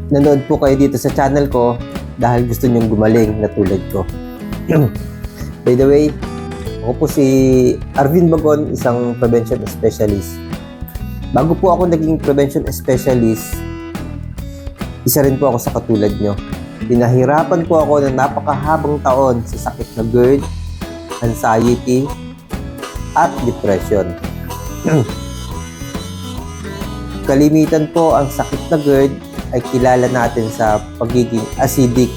nanood po kayo dito sa channel ko dahil gusto nyong gumaling na tulad ko. By the way, ako po si Arvin Bagon, isang prevention specialist. Bago po ako naging prevention specialist, isa rin po ako sa katulad nyo. Pinahirapan po ako ng napakahabang taon sa sakit na GERD, anxiety, at depression. Kalimitan po ang sakit na GERD ay kilala natin sa pagiging acidic.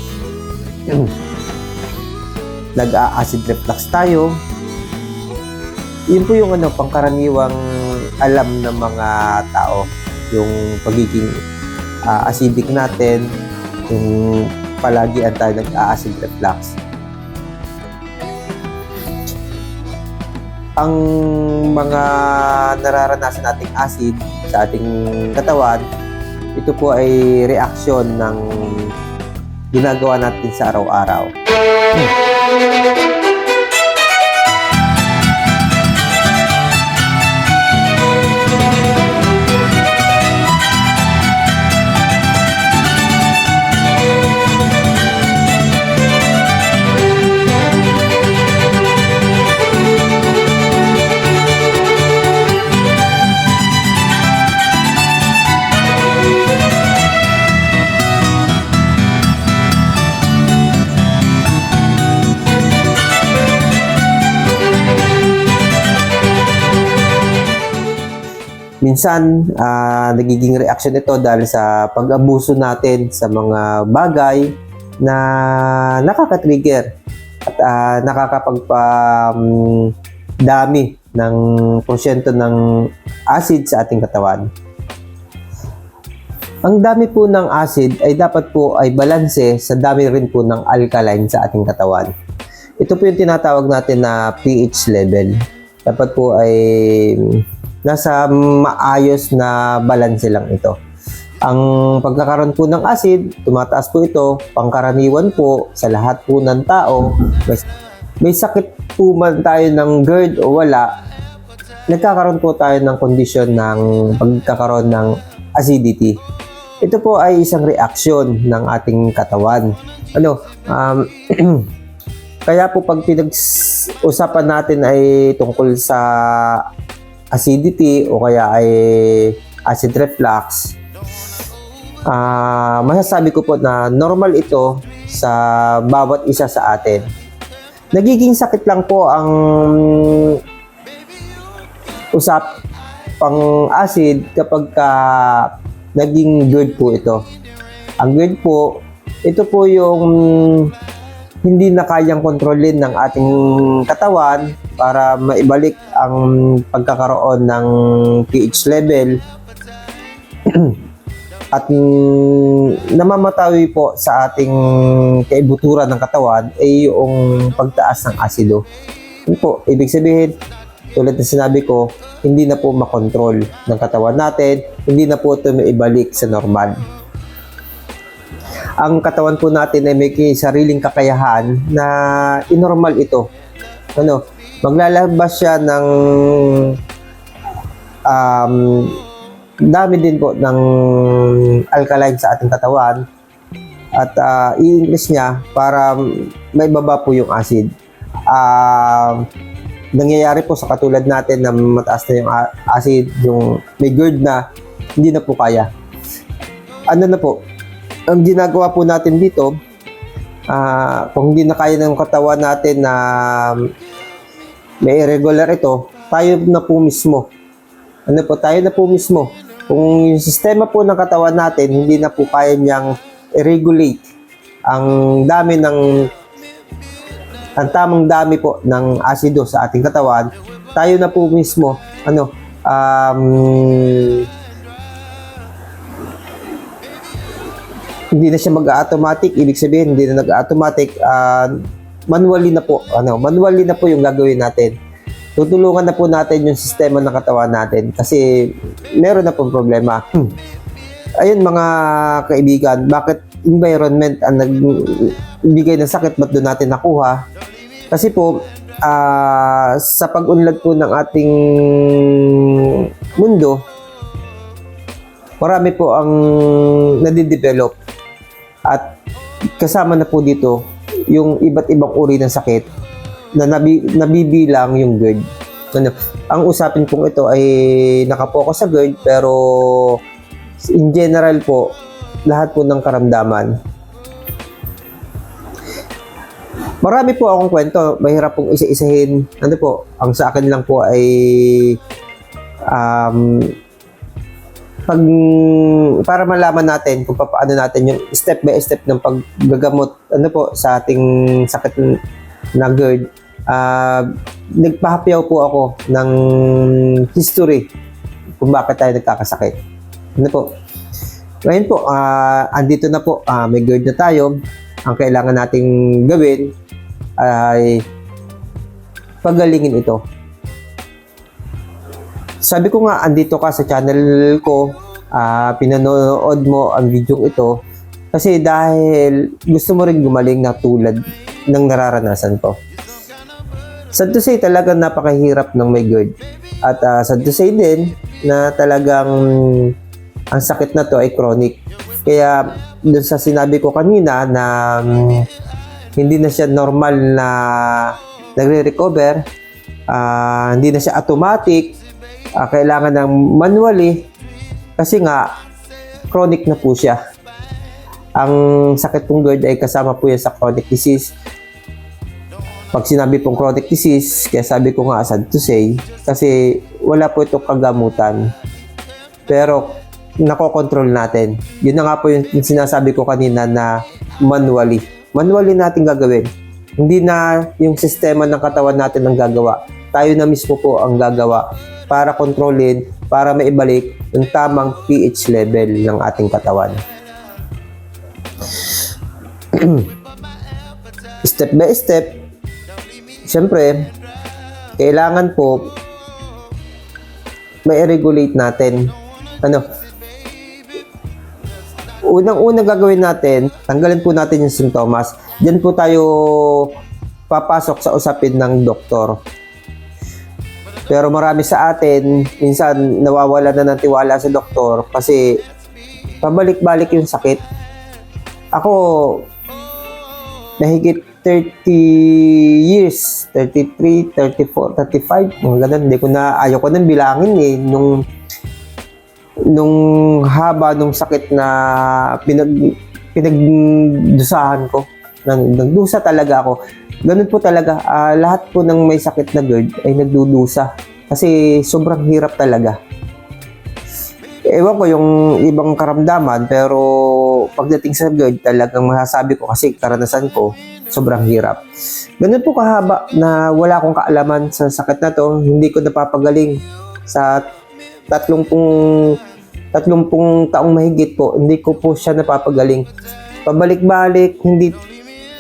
Nag-a-acid reflux tayo. Yun po yung pangkaraniwang alam ng mga tao, yung pagiging acidic natin, yung palagi tayo nag-a-acid reflux. Ang mga nararanasan nating acid sa ating katawan, ito po ay reaksyon ng ginagawa natin sa araw-araw. Minsan, nagiging reaction ito dahil sa pag-abuso natin sa mga bagay na nakaka-trigger at nakakapagpa-dami ng porsyento ng acid sa ating katawan. Ang dami po ng acid ay dapat po ay balanse sa dami rin po ng alkaline sa ating katawan. Ito po yung tinatawag natin na pH level. Dapat po ay nasa maayos na balanse lang ito. Ang pagkakaroon po ng acid, tumataas po ito, pangkaraniwan po sa lahat po ng tao. May sakit po man tayo ng GERD o wala, nagkakaroon po tayo ng kondisyon ng pagkakaroon ng acidity. Ito po ay isang reaksyon ng ating katawan. Kaya po pag pinag-usapan natin ay tungkol sa acidity o kaya ay acid reflux, masasabi ko po na normal ito sa bawat isa sa atin. Nagiging sakit lang po ang usapang acid kapag naging GERD po ito. Ang GERD po, ito po yung hindi na kayang kontrolin ng ating katawan para maibalik ang pagkakaroon ng pH level at namamatawi po sa ating kaibuturan ng katawan ay yung pagtaas ng asido. Yun po, ibig sabihin, tulad ng sinabi ko, hindi na po makontrol ng katawan natin, hindi na po ito maibalik sa normal. Ang katawan po natin ay may sariling kakayahan na inormal ito. Maglalabas siya ng dami din po ng alkaline sa ating katawan at i-increase niya para maibaba po yung acid. Nangyayari po sa katulad natin na mataas na yung acid, yung may GERD na, hindi na po kaya. Ang ginagawa po natin dito, kung hindi na kaya ng katawan natin na may irregular ito, tayo na po mismo. Tayo na po mismo. Kung yung sistema po ng katawan natin, hindi na po kaya niyang i-regulate ang tamang dami po ng asido sa ating katawan, tayo na po mismo, hindi na siya mag-automatic, ibig sabihin hindi na nag-automatic, manually na po yung gagawin natin. Tutulungan na po natin yung sistema ng katawan natin kasi meron na pong problema. Ayun mga kaibigan, bakit environment ang nagbigay ng sakit, ba't doon natin nakuha? Kasi po, sa pag-unlad po ng ating mundo, marami po ang nadidevelop at kasama na po dito yung iba't ibang uri ng sakit na nabibilang yung GERD. Ano, ang usapin pong ito ay nakapokus sa GERD, pero in general po, lahat po ng karamdaman. Marami po akong kwento, mahirap pong isa-isahin. Ano po, ang sa akin lang po ay para malaman natin kung paano natin yung step by step ng paggagamot ano po sa ating sakit na GERD. Nagpahapyaw po ako ng history kung bakit tayo nagkakasakit. Ano po? Ngayon po, andito na po, may GERD na tayo. Ang kailangan nating gawin ay pagalingin ito. Sabi ko nga, andito ka sa channel ko, pinanood mo ang video ito kasi dahil gusto mo rin gumaling na tulad ng nararanasan ko. Sad to say, talagang napakahirap ng may GERD. At sad to say din na talagang ang sakit na to ay chronic. Kaya dun sa sinabi ko kanina na hindi na siya normal na nagre-recover, hindi na siya automatic, kailangan ng manually kasi nga chronic na po siya. Ang sakit pong GERD ay kasama po yan sa chronic disease. Pag sinabi pong chronic disease, kaya sabi ko nga sad to say, kasi wala po itong kagamutan. Pero nakokontrol natin. Yun na nga po yung sinasabi ko kanina na manually. Manually natin gagawin. Hindi na yung sistema ng katawan natin ang gagawa. Tayo na mismo po ang gagawa para kontrolin, para maibalik yung tamang pH level ng ating katawan. Step by step, siyempre, kailangan po mai-regulate natin. Unang-unang gagawin natin, tanggalin po natin yung sintomas. Diyan po tayo papasok sa usapin ng doktor. Pero marami sa atin, minsan nawawala na ng tiwala sa doktor kasi pabalik-balik yung sakit. Ako, mahigit 30 years, 33, 34, 35, mga ganun. Ayaw ko nang bilangin eh. Nung haba nung sakit na pinagdusahan ko. Nagdusa talaga ako. Ganun po talaga. Lahat po ng may sakit na GERD ay nagdudusa. Kasi sobrang hirap talaga. Ewan ko yung ibang karamdaman, pero pagdating sa GERD, talagang masasabi ko kasi karanasan ko, sobrang hirap. Ganun po kahaba na wala akong kaalaman sa sakit na to. Hindi ko napapagaling sa 30 taong mahigit po. Hindi ko po siya napapagaling. Pabalik-balik, hindi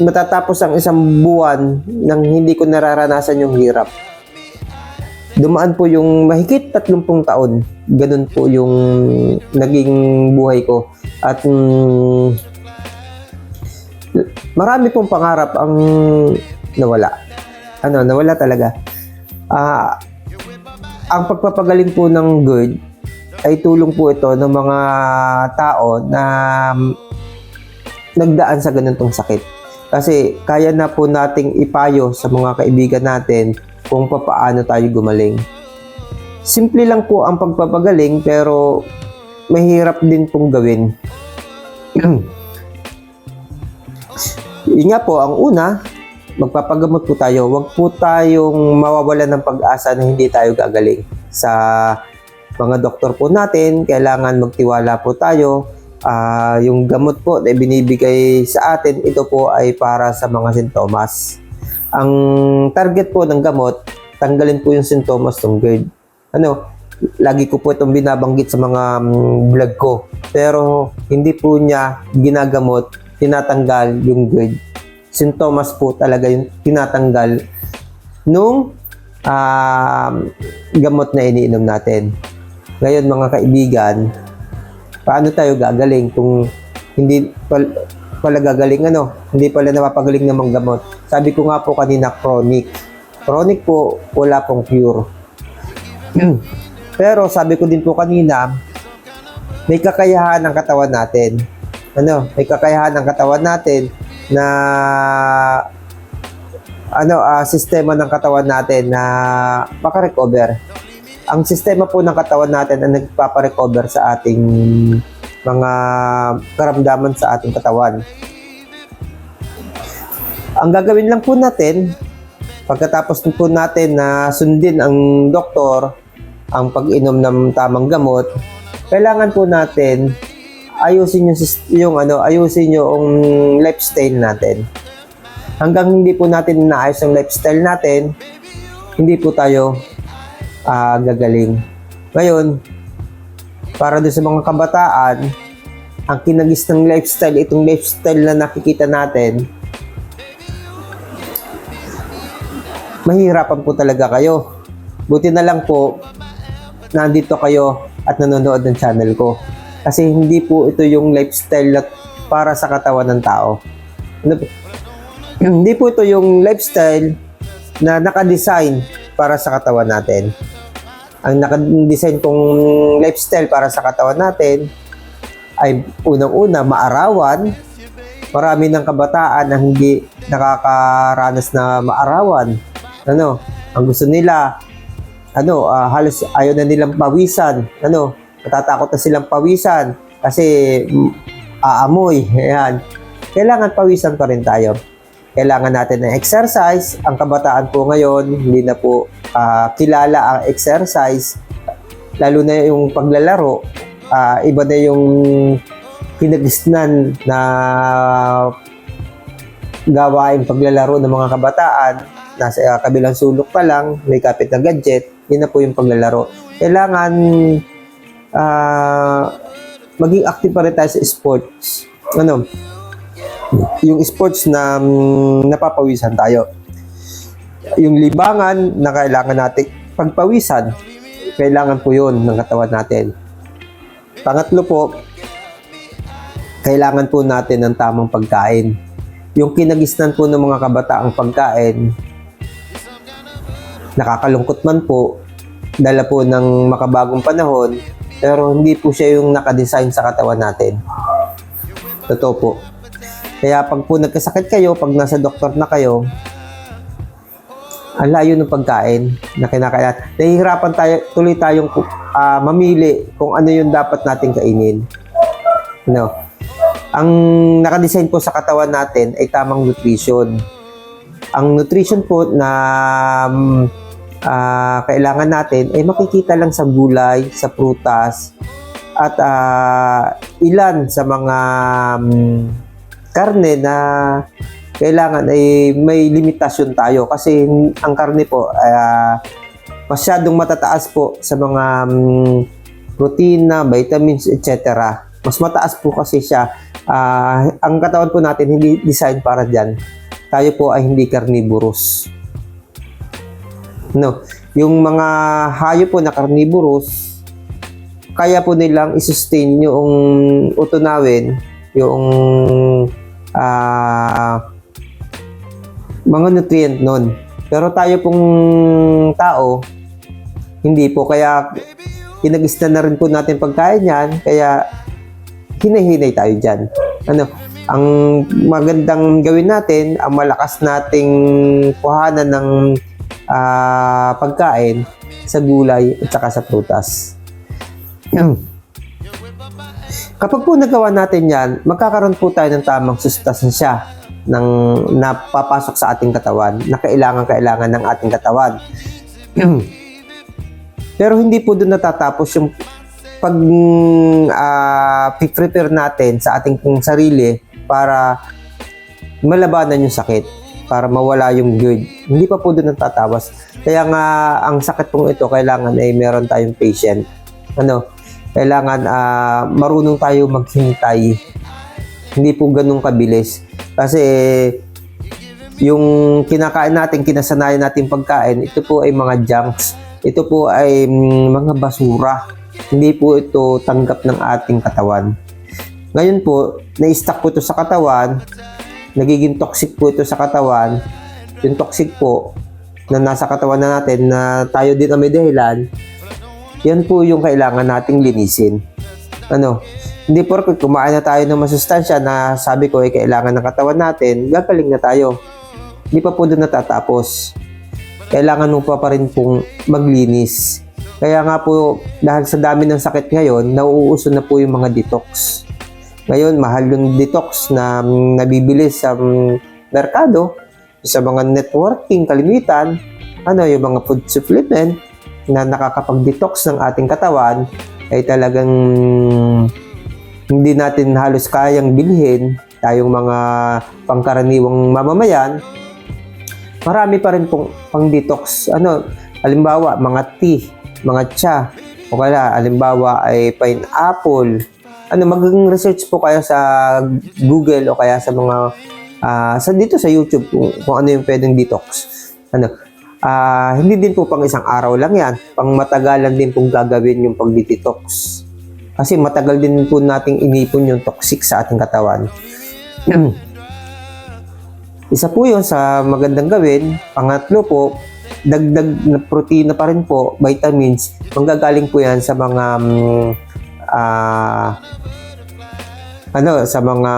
matatapos ang isang buwan nang hindi ko nararanasan yung hirap. Dumaan po yung mahigit 30 taon. Ganun po yung naging buhay ko. At marami pong pangarap ang nawala. Nawala talaga. Ang pagpapagaling po ng GERD ay tulong po ito ng mga tao na nagdaan sa ganitong sakit. Kasi kaya na po nating ipayo sa mga kaibigan natin kung paano tayo gumaling. Simple lang po ang pagpapagaling pero mahirap din pong gawin. Yun nga po, ang una, magpapagamot po tayo. Huwag po tayong mawawalan ng pag-asa na hindi tayo gagaling. Sa mga doktor po natin, kailangan magtiwala po tayo. Yung gamot po na binibigay sa atin, ito po ay para sa mga sintomas. Ang target po ng gamot, tanggalin po yung sintomas ng GERD. Lagi ko po itong binabanggit sa mga vlog ko. Pero hindi po niya ginagamot, tinatanggal yung GERD. Sintomas po talaga yung tinatanggal nung gamot na iniinom natin. Ngayon mga kaibigan, paano tayo gagaling kung hindi pala gagaling hindi pala napapagaling ng mga gamot? Sabi ko nga po kanina, chronic. Chronic po, wala pong cure. Pero sabi ko din po kanina, may kakayahan ng katawan natin. May kakayahan ng katawan natin na sistema ng katawan natin na makarecover. Ang sistema po ng katawan natin ang nagpaparecover sa ating mga karamdaman sa ating katawan. Ang gagawin lang po natin, pagkatapos po natin na sundin ang doktor, ang pag-inom ng tamang gamot, kailangan po natin ayusin yung lifestyle natin. Hanggang hindi po natin inaayos ang lifestyle natin, hindi po tayo gagaling. Ngayon, para doon sa mga kabataan, ang kinagis ng lifestyle, itong lifestyle na nakikita natin, mahirapan po talaga kayo. Buti na lang po, nandito kayo at nanonood ng channel ko. Kasi hindi po ito yung lifestyle na para sa katawan ng tao. Hindi po ito yung lifestyle na nakadesign para sa katawan natin. Ang nakadesign kong lifestyle para sa katawan natin ay unang-una maarawan. Marami ng kabataan na hindi nakakaranas na maarawan. Ang gusto nila, halos ayaw na nilang pawisan. Natatakot na silang pawisan kasi aamoy. Ayan. Kailangan pawisan pa rin tayo. Kailangan natin ng exercise. Ang kabataan po ngayon, hindi na po kilala ang exercise. Lalo na yung paglalaro. Iba na yung kinagisnan na gawain paglalaro ng mga kabataan. Nasa kabilang sulok pa lang, may kapit na gadget. Yun na po yung paglalaro. Kailangan maging active pa rin tayo sa sports. Yung sports na napapawisan tayo. Yung libangan na kailangan natin pagpawisan, kailangan po yun ng katawan natin. Pangatlo po, kailangan po natin ng tamang pagkain. Yung kinagisnan po ng mga kabataang pagkain, nakakalungkot man po, dala po ng makabagong panahon, pero hindi po siya yung nakadesign sa katawan natin. Totoo po. Kaya pag po nagkasakit kayo, pag nasa doktor na kayo, ang layo ng pagkain na kinakailangan. Nahihirapan tuloy tayong mamili kung ano yung dapat nating kainin. Ang nakadesign po sa katawan natin ay tamang nutrition. Ang nutrition po na kailangan natin ay makikita lang sa gulay, sa prutas, at ilan sa mga karne na kailangan ay may limitasyon tayo kasi ang karne po masyadong matataas po sa mga protina, vitamins, etc. Mas mataas po kasi siya. Ang katawan po natin hindi design para dyan. Tayo po ay hindi carnivorous. Yung mga hayop po na carnivorous, kaya po nilang i-sustain yung utunawin, yung mga nutrient nun. Pero tayo pong tao, hindi po. Kaya kinagisnan na rin po natin pagkain yan. Kaya hinahinay tayo dyan. Ang magandang gawin natin, ang malakas nating kuhanan ng pagkain sa gulay at saka sa prutas. Kapag po nagawa natin yan, magkakaroon po tayo ng tamang sustansya ng napapasok sa ating katawan na kailangan ng ating katawan. Pero hindi po doon natatapos yung prepare natin sa ating sarili para malabanan yung sakit, para mawala yung GERD. Hindi pa po doon natatawas. Kaya nga, ang sakit pong ito, kailangan ay meron tayong patient. Kailangan marunong tayo maghintay. Hindi po ganun kabilis. Kasi yung kinakain natin, kinasanayan natin pagkain, ito po ay mga junks. Ito po ay mga basura. Hindi po ito tanggap ng ating katawan. Ngayon po, na-stuck po ito sa katawan, nagiging toxic po ito sa katawan. Yung toxic po na nasa katawan na natin, na tayo din ang may dahilan, yan po yung kailangan nating linisin. Ano, hindi porke kumain na tayo ng masustansya na sabi ko ay kailangan ng katawan natin, gagaling na tayo. Hindi pa po doon natatapos. Kailangan mo pa rin pong maglinis. Kaya nga po, dahil sa dami ng sakit ngayon, nauuso na po yung mga detox. Ngayon, mahal yung detox na nabibili sa merkado, sa mga networking kalimitan, yung mga food supplement na nakakapag-detox ng ating katawan, ay talagang hindi natin halos kayang bilhin, tayong mga pangkaraniwang mamamayan. Marami pa rin pong pang-detox. Halimbawa, mga tea, mga cha, o kaya halimbawa ay pineapple. Mag-research po kayo sa Google o kaya sa mga dito sa YouTube kung ano yung pwedeng detox. Hindi din po pang isang araw lang yan. Pang matagalan din pong gagawin yung pag-detox. Kasi matagal din po nating inipon yung toxic sa ating katawan. Isa po yun sa magandang gawin. Pangatlo po, dagdag na protina pa rin po, vitamins. Manggagaling po yan sa mga sa mga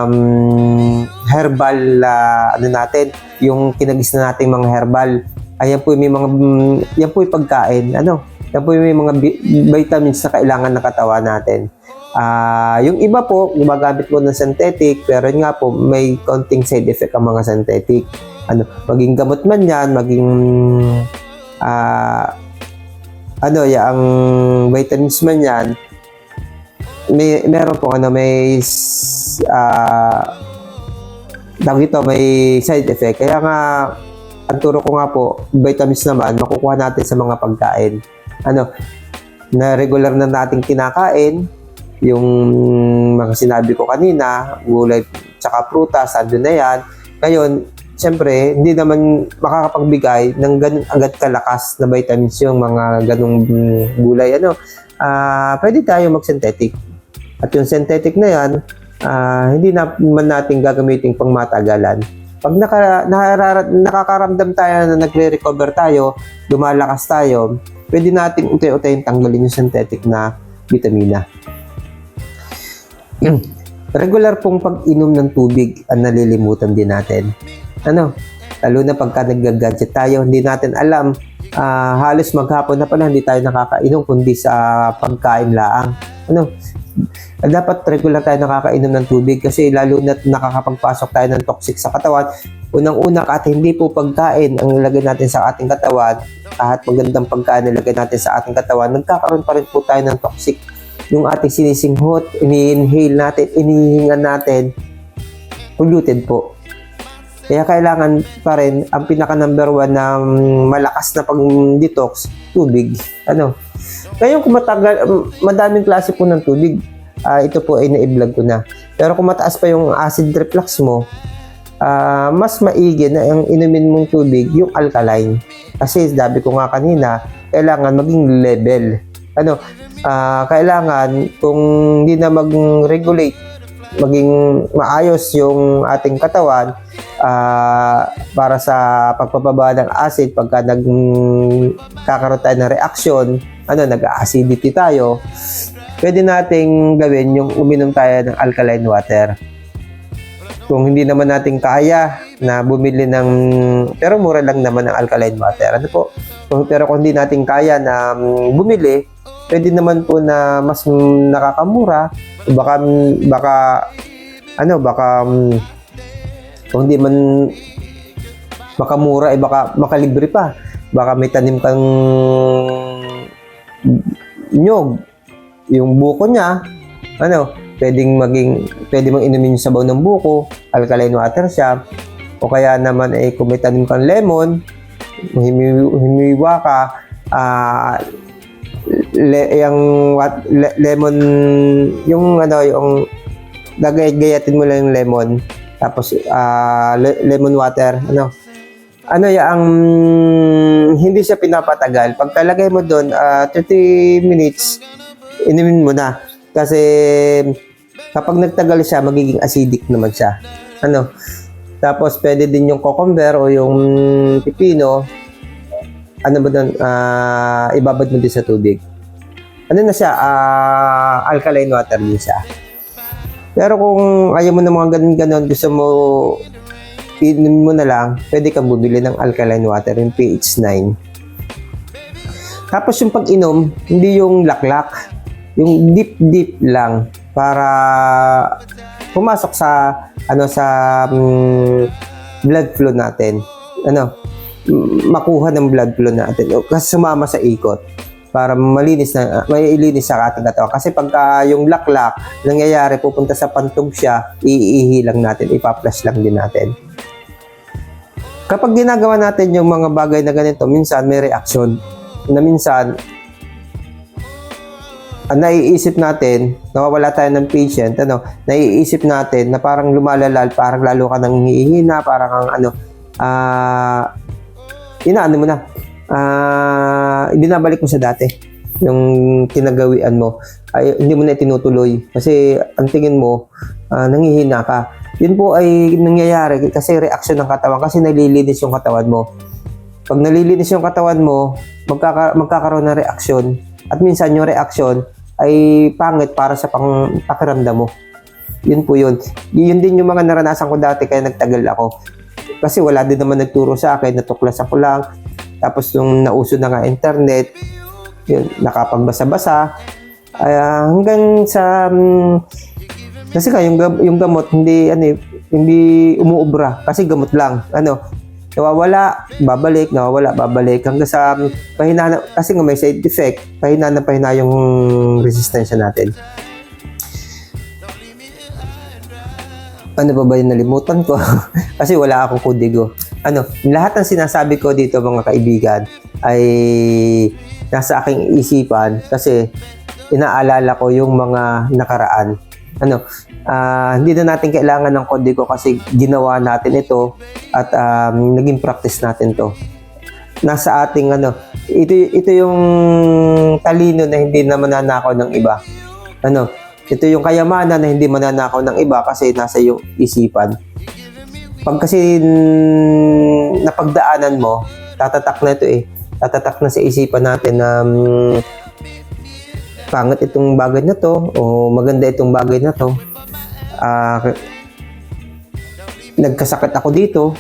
herbal natin, yung kinagis na nating mga herbal. Ayan po may mga yan po yung pagkain. Yan po yung may mga vitamins na kailangan ng katawan natin. Yung iba po, gumagamit po ng synthetic, pero yun nga po, may konting side effect ang mga synthetic. Maging gamot man yan, maging ang vitamins man yan, meron po may side effect. Kaya nga, ang turo ko nga po, vitamins naman, makukuha natin sa mga pagkain. Na regular na nating kinakain, yung mga sinabi ko kanina, gulay, tsaka prutas, andun na yan. Ngayon, siyempre, hindi naman makakapagbigay ng ganun agad kalakas na vitamins yung mga ganung gulay. Pwede tayo mag-synthetic. At yung synthetic na yan, hindi naman natin gagamitin pang matagalan. Pag nakakaramdam tayo na nagre-recover tayo, lumalakas tayo, pwede natin unti-unti tanggalin yung synthetic na vitamina. Regular pong pag-inom ng tubig ang nalilimutan din natin. Lalo na pagka nag-gadget tayo, hindi natin alam, halos maghapon na pala hindi tayo nakakainom kundi sa pagkain laang. Dapat regular tayo nakakainom ng tubig kasi lalo na nakakapagpasok tayo ng toxic sa katawan. Unang-una, at hindi po pagkain ang nilagay natin sa ating katawan, kahit magandang pagkain nilagay natin sa ating katawan, nagkakaroon pa rin po tayo ng toxic. Yung ating sinisinghot, ini-inhale natin, inihingan natin, polluted po. Kaya kailangan pa rin, ang pinaka number 1 na malakas na pag-detox, tubig. Ngayon kung madaming klase po ng tubig, ito po ay na-vlog ko na. Pero kung mataas pa yung acid reflux mo, mas maigi na ang inumin mong tubig yung alkaline. Kasi sabi ko nga kanina, kailangan maging level. Kailangan kung hindi na mag-regulate, maging maayos yung ating katawan para sa pagpapaba ng acid pagka nagkakaroon tayo ng reaction, nag-acidity tayo, pwede nating gawin yung uminom tayo ng alkaline water. Kung hindi naman natin kaya na bumili ng, pero mura lang naman ang alkaline water. Pero kung hindi natin kaya na bumili, pwede naman po na mas nakakamura. Baka kung hindi man makamura, baka makalibre pa. Baka may tanim kang nyog, yung buko niya, pwede mong inumin yung sabaw ng buko, alkaline water siya. O kaya naman kung may tanim kang lemon, himiwa ka, lemon, yung gayatin mo lang yung lemon, tapos lemon water, ang hindi siya pinapatagal. Pag talagay mo doon 30 minutes, inumin mo na. Kasi kapag nagtagal siya, magiging acidic naman siya. Tapos pwede din yung cucumber o yung pipino, ibabad mo din sa tubig. ano na siya, alkaline water din siya. Pero kung ayaw mo ng mga ganun, gusto mo inumin mo na lang, pwede kang bumili ng alkaline water, yung pH 9. Tapos yung pag-inom, hindi yung laklak, yung deep lang para pumasok sa blood flow natin. Makuha ng blood flow natin kasi sumama sa ikot para malinis sa ating katawan. Kasi pagka yung laklak nangyayari, pupunta sa pantog siya, iihi lang natin, ipa-flush lang din natin. Kapag ginagawa natin yung mga bagay na ganito, minsan may reaksyon na minsan naiisip natin, nawawala tayo ng patient, naiisip natin na parang lumalalal, parang lalo ka nang hihina, parang inaano mo na, binabalik mo sa dati yung kinagawian mo, ay hindi mo na tinutuloy kasi ang tingin mo nanghihina ka. Yun po ay nangyayari kasi reaksyon ng katawan, kasi nalilinis yung katawan mo. Pag nalilinis yung katawan mo, magkakaroon ng reaksyon, at minsan yung reaksyon ay pangit para sa pakiramdam mo. Yun po yun. Yun din yung mga naranasan ko dati, kaya nagtagal ako. Kasi wala din naman nagturo sa akin, natuklasan ko lang. Tapos nung nauso na nga internet, yun, nakapagbasa-basa. Hanggang sa... kasi yung gamot, hindi umuubra. Kasi gamot lang. Nawawala, babalik, hanggang sa pahina, kasi nga may side effect, pahina yung resistensya natin. Ano pa ba yung nalimutan ko? Kasi wala akong kodigo. Lahat ng sinasabi ko dito mga kaibigan ay nasa aking isipan kasi inaalala ko yung mga nakaraan. Hindi na natin kailangan ng kodigo kasi ginawa natin ito at naging practice natin to. Nasa ating ito yung talino na hindi na mananakaw ng iba. Ito yung kayamanan na hindi mananakaw ng iba kasi nasa iyong isipan. Pag kasi napagdaanan mo, tatatak na ito tatatak na sa isipan natin na pangit itong bagay na to o maganda itong bagay na to. Nagkasakit ako dito,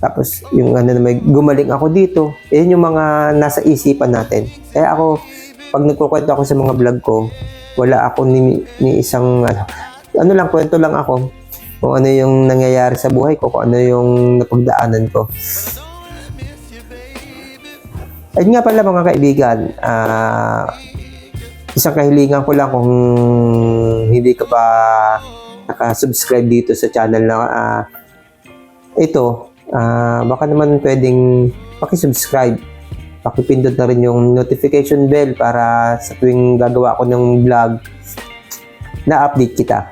tapos yung may gumaling ako dito. Yan yung mga nasa isipan natin. Kaya ako, pag nagkukwento ako sa mga vlog ko, wala ako ni isang lang, kwento lang ako kung ano yung nangyayari sa buhay ko, kung ano yung napagdaanan ko. Ayun nga pala mga kaibigan, isang kahilingan ko lang, kung hindi ka pa naka-subscribe dito sa channel na ito, baka naman pwedeng paki-subscribe, pakipindot na rin yung notification bell para sa tuwing gagawa ko ng vlog na update kita.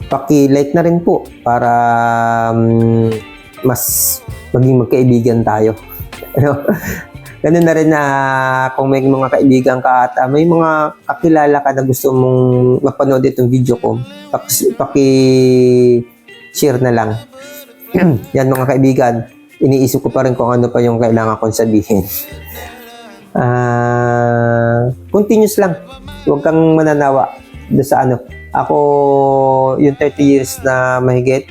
Paki-like na rin po para mas maging magkaibigan tayo. Ganun na rin na kung may mga kaibigan ka at may mga kakilala ka na gusto mong mapanood itong video ko, paki-share na lang. Yan mga kaibigan, iniisip ko pa rin kung ano pa yung kailangan kong sabihin. Continuous lang, huwag kang mananawa sa Ako, yung 30 years na mahigit,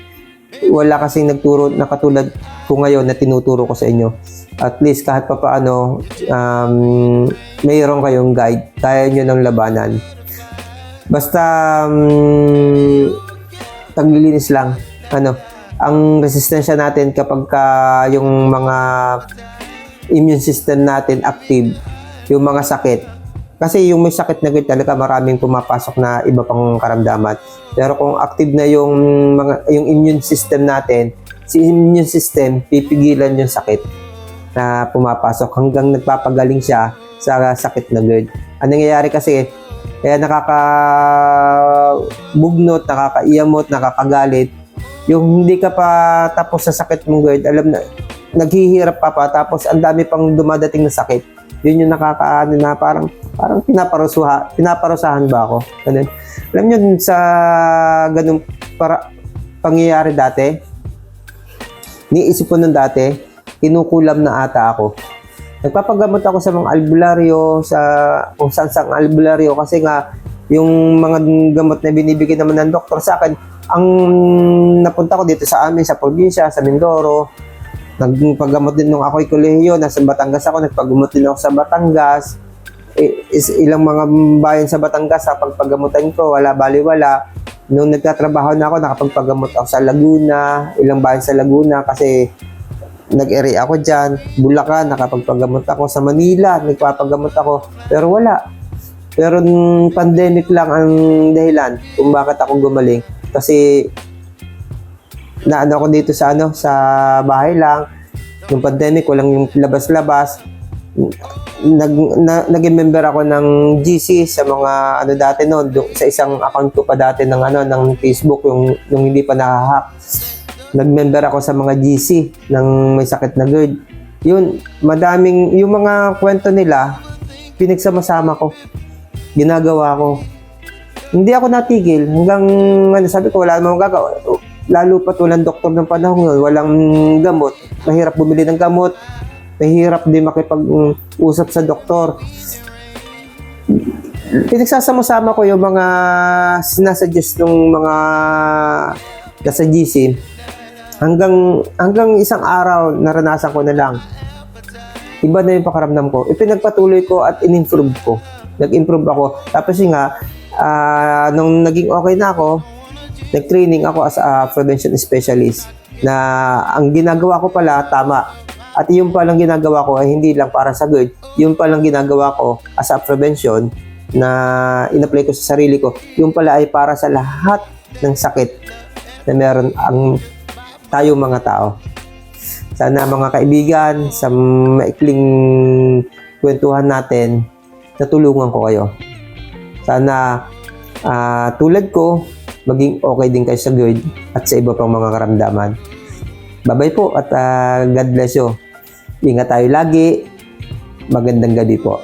wala kasing nagturo na katulad ko ngayon na tinuturo ko sa inyo. At least kahit pa paano, mayroon kayong guide, kaya nyo ng labanan. Basta taglilinis lang. Ang resistensya natin kapag yung mga immune system natin active, yung mga sakit. Kasi yung may sakit na ganito, talaga maraming pumapasok na iba pang karamdaman. Pero kung active na yung immune system natin, si immune system pipigilan yung sakit na pumapasok hanggang nagpapagaling siya sa sakit na GERD. Ang nangyayari kasi, kaya nakakabugnot, nakakaiyamot, nakakagalit, yung hindi ka pa tapos sa sakit mong GERD, alam na, naghihirap pa tapos ang dami pang dumadating na sakit. Yun yung na parang pinaparusahan ba ako? Ganun. Alam nyo, sa ganung pangyayari dati, niisip ko nun dati, kinukulam na ata ako. Nagpapagamot ako sa mga albularyo, sa kung saan albularyo kasi nga yung mga gamot na binibigay naman ng doktor sa akin, ang napunta ko dito sa amin sa probinsya, sa Mindoro. Nagpagamot din nung ako'y kolehiyo, nasa Batangas ako, nagpagamot din ako sa Batangas. Ilang mga bayan sa Batangas sa pagpagamutan ko, wala baliwala. Nung nagtatrabaho na ako, nakapagpagamot ako sa Laguna, ilang bayan sa Laguna kasi nag-area ako dyan. Bulacan, nakapagpagamot ako sa Manila, nagpapagamot ako. Pero wala. Pero nung pandemic lang ang dahilan kung bakit ako gumaling. Kasi naano ako dito sa sa bahay lang. Nung pandemic, walang yung labas-labas. Nag-member ako ng GC sa mga dati noon, sa isang account ko pa dati ng ng Facebook yung hindi pa nahahack. Nag-member ako sa mga GC ng may sakit na GERD. Yun, madaming yung mga kwento nila pinagsama-sama ko. Ginagawa ko. Hindi ako natigil hanggang sabi ko wala namang magagawa. Lalo pa walang doktor ng panahon yun, walang gamot. Mahirap bumili ng gamot. Mahirap din makipag-usap sa doktor. Pinagsasama-sama ko yung mga sinasuggest ng mga nasa GC. Hanggang isang araw, naranasan ko na lang. Iba na yung pakaramdam ko. Ipinagpatuloy ko at in-improve ko. Nag-improve ako. Tapos nga, nung naging okay na ako, nag-training ako as a prevention specialist na ang ginagawa ko pala, tama. At yung palang ginagawa ko ay hindi lang para sa GERD. Yung palang ginagawa ko as a prevention na in-apply ko sa sarili ko, yung pala ay para sa lahat ng sakit na meron ang tayong mga tao. Sana mga kaibigan, sa maikling kwentuhan natin, natulungan ko kayo. Sana tulad ko, maging okay din kayo sa GERD at sa iba pang mga karamdaman. Bye-bye po at God bless you. Ingat tayo lagi. Magandang gabi po.